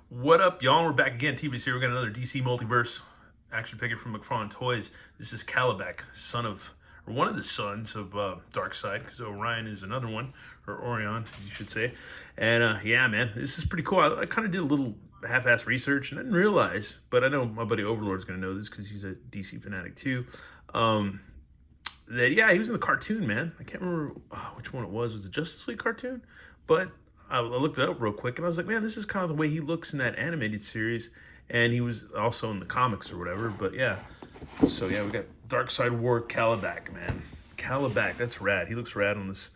What up, y'all? We're back again. TB's here. We got another DC Multiverse action figure from McFarlane Toys. This is Kalibak, or one of the sons of Darkseid, because Orion is another one, or Orion, you should say. And yeah, man, this is pretty cool. I kind of did a little half-ass research, and I didn't realize, but I know my buddy Overlord's going to know this because he's a DC fanatic too. That yeah, he was in the cartoon, man. I can't remember which one it was. Was it Justice League cartoon? But I looked it up real quick, and I was like, man, this is kind of the way he looks in that animated series. And he was also in the comics or whatever. But yeah, so yeah, we got Darkseid War Kalibak, man. Kalibak, that's rad. He looks rad on this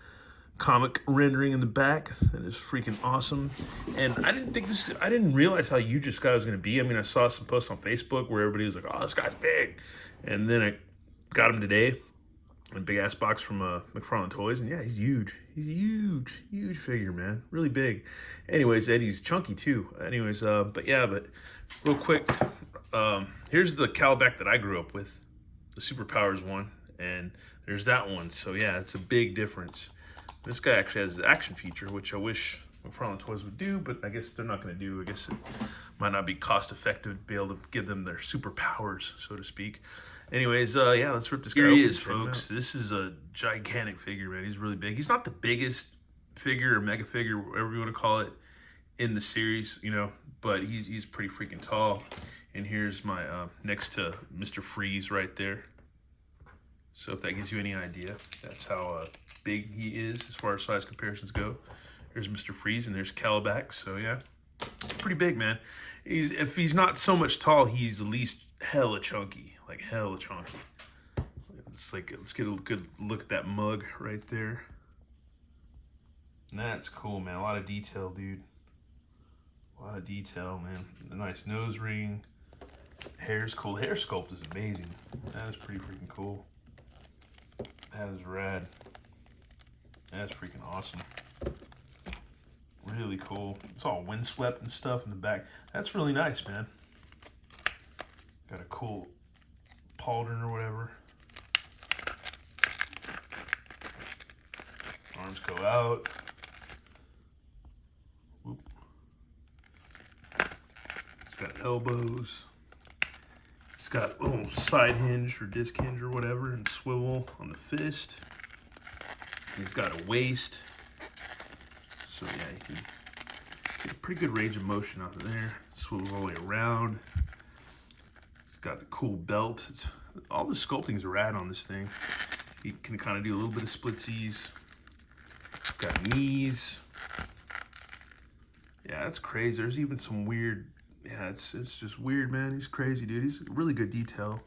comic rendering in the back. That is freaking awesome. And I didn't realize how huge this guy was going to be. I mean, I saw some posts on Facebook where everybody was like, oh, this guy's big. And then I got him today. A big ass box from McFarlane Toys, and yeah, he's huge. He's a huge figure, man. Really big. Anyways, Eddie's chunky too. Anyways, but real quick, here's the Kalibak that I grew up with, the Superpowers one, and there's that one. So yeah, it's a big difference. This guy actually has an action feature, which I wish McFarlane Toys would do, but I guess they're not going to do. I guess it might not be cost effective to be able to give them their superpowers, so to speak. Anyways, yeah, let's rip this guy open. Here he is, folks. This is a gigantic figure, man. He's really big. He's not the biggest figure or mega figure, whatever you want to call it, in the series, you know, but he's pretty freaking tall. And here's my next to Mr. Freeze right there. So if that gives you any idea, that's how big he is as far as size comparisons go. There's Mr. Freeze, and there's Kalibak. So yeah, pretty big, man. If he's not so much tall, he's at least hella chunky. Like hella chunky. It's like, let's get a good look at that mug right there. And that's cool, man. A lot of detail, dude. A lot of detail, man. A nice nose ring. Hair's cool. Hair sculpt is amazing. That is pretty freaking cool. That is rad. That's freaking awesome. Really cool. It's all windswept and stuff in the back. That's really nice, man. Got a cool pauldron or whatever. Arms go out. Whoop. It's got elbows. It's got a little side hinge or disc hinge or whatever, and swivel on the fist. He's got a waist. So yeah, you can get a pretty good range of motion out of there. Swivels all the way around. Got a cool belt. All the sculpting's rad on this thing. You can kind of do a little bit of splitsies. It's got knees. Yeah, that's crazy. There's even some weird, yeah, it's just weird, man. He's crazy, dude. He's really good detail.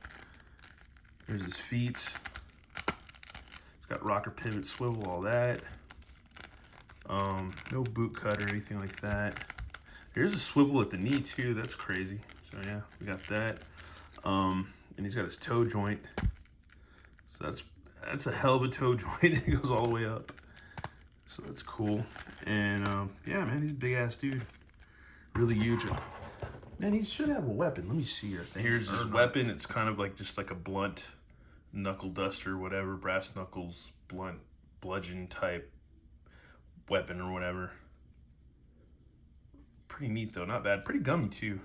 There's his feet. It's got rocker, pivot, swivel, all that. No boot cut or anything like that. There's a swivel at the knee too. That's crazy. So yeah, we got that. And he's got his toe joint. So that's a hell of a toe joint. It goes all the way up. So that's cool. And yeah, man, he's a big ass dude. Really huge. Man, he should have a weapon. Let me see here. Here's his weapon. It's kind of like just like a blunt knuckle duster, whatever, brass knuckles, blunt bludgeon type weapon or whatever. Pretty neat though, not bad. Pretty gummy too.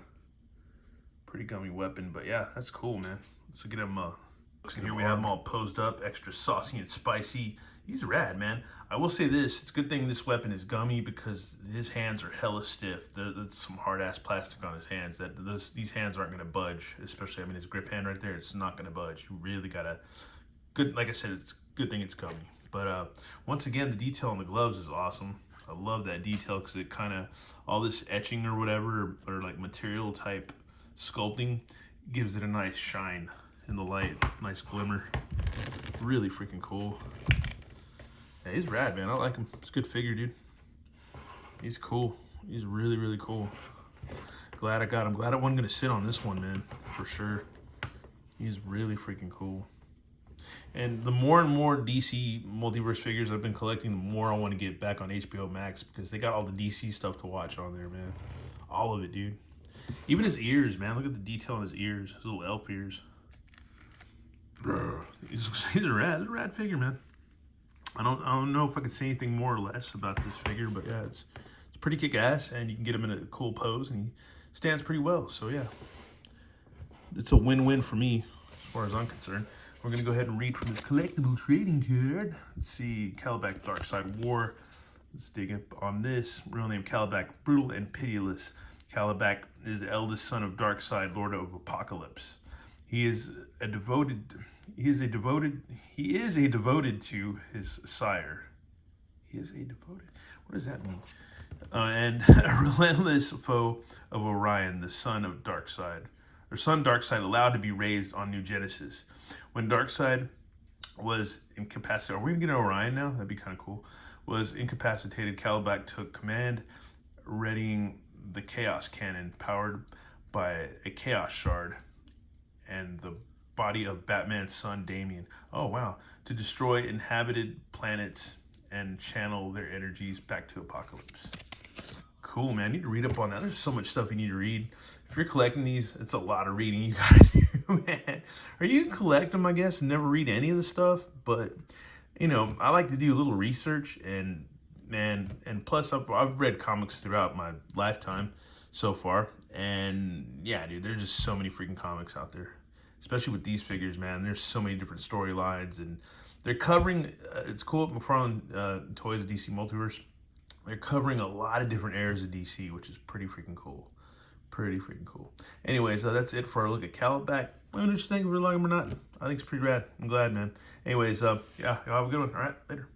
Pretty gummy weapon, but yeah, that's cool, man. Let's get him. Here we have him all posed up, extra saucy and spicy. He's rad, man. I will say this: it's a good thing this weapon is gummy because his hands are hella stiff. There's some hard ass plastic on his hands. These hands aren't gonna budge. Especially, I mean, his grip hand right there, it's not gonna budge. You really gotta good. Like I said, it's a good thing it's gummy. But once again, the detail on the gloves is awesome. I love that detail because it kind of all this etching or whatever or like material type sculpting gives it a nice shine in the light, nice glimmer. Really freaking cool. Yeah, he's rad, man. I like him. It's a good figure, dude. He's cool. He's really cool. Glad I got him. Glad I wasn't gonna sit on this one, man, for sure. He's really freaking cool. And the more and more DC multiverse figures I've been collecting, the more I want to get back on HBO Max because they got all the DC stuff to watch on there, man. All of it, dude. Even his ears, man. Look at the detail on his ears. His little elf ears. He's a rad figure, man. I don't know if I could say anything more or less about this figure, but yeah, it's pretty kick-ass, and you can get him in a cool pose, and he stands pretty well. So yeah, it's a win-win for me as far as I'm concerned. We're going to go ahead and read from his collectible trading card. Let's see, Kalibak Darkside War. Let's dig up on this. Real name Kalibak, brutal and pitiless. Kalibak is the eldest son of Darkseid, Lord of Apocalypse. He is devoted to his sire. He is a devoted. What does that mean? And a relentless foe of Orion, the son of Darkseid. Their son Darkseid allowed to be raised on New Genesis. When Darkseid was incapacitated, are we gonna get Orion now? That'd be kind of cool. Was incapacitated, Kalibak took command, readying the Chaos Cannon, powered by a Chaos Shard, and the body of Batman's son Damian. Oh wow! To destroy inhabited planets and channel their energies back to Apocalypse. Cool, man. I need to read up on that. There's so much stuff you need to read. If you're collecting these, it's a lot of reading you gotta do, man. Or you can collect them, I guess, and never read any of the stuff. But, you know, I like to do a little research, and, man, and plus I've read comics throughout my lifetime so far. And, yeah, dude, there's just so many freaking comics out there. Especially with these figures, man. There's so many different storylines, and they're covering, it's cool, McFarlane Toys, DC Multiverse. They're covering a lot of different eras of DC, which is pretty freaking cool. Pretty freaking cool. Anyways, that's it for our look at Kalibak. Let me know what you think, if you like him or not. I think it's pretty rad. I'm glad, man. Anyways, yeah, y'all have a good one. All right, later.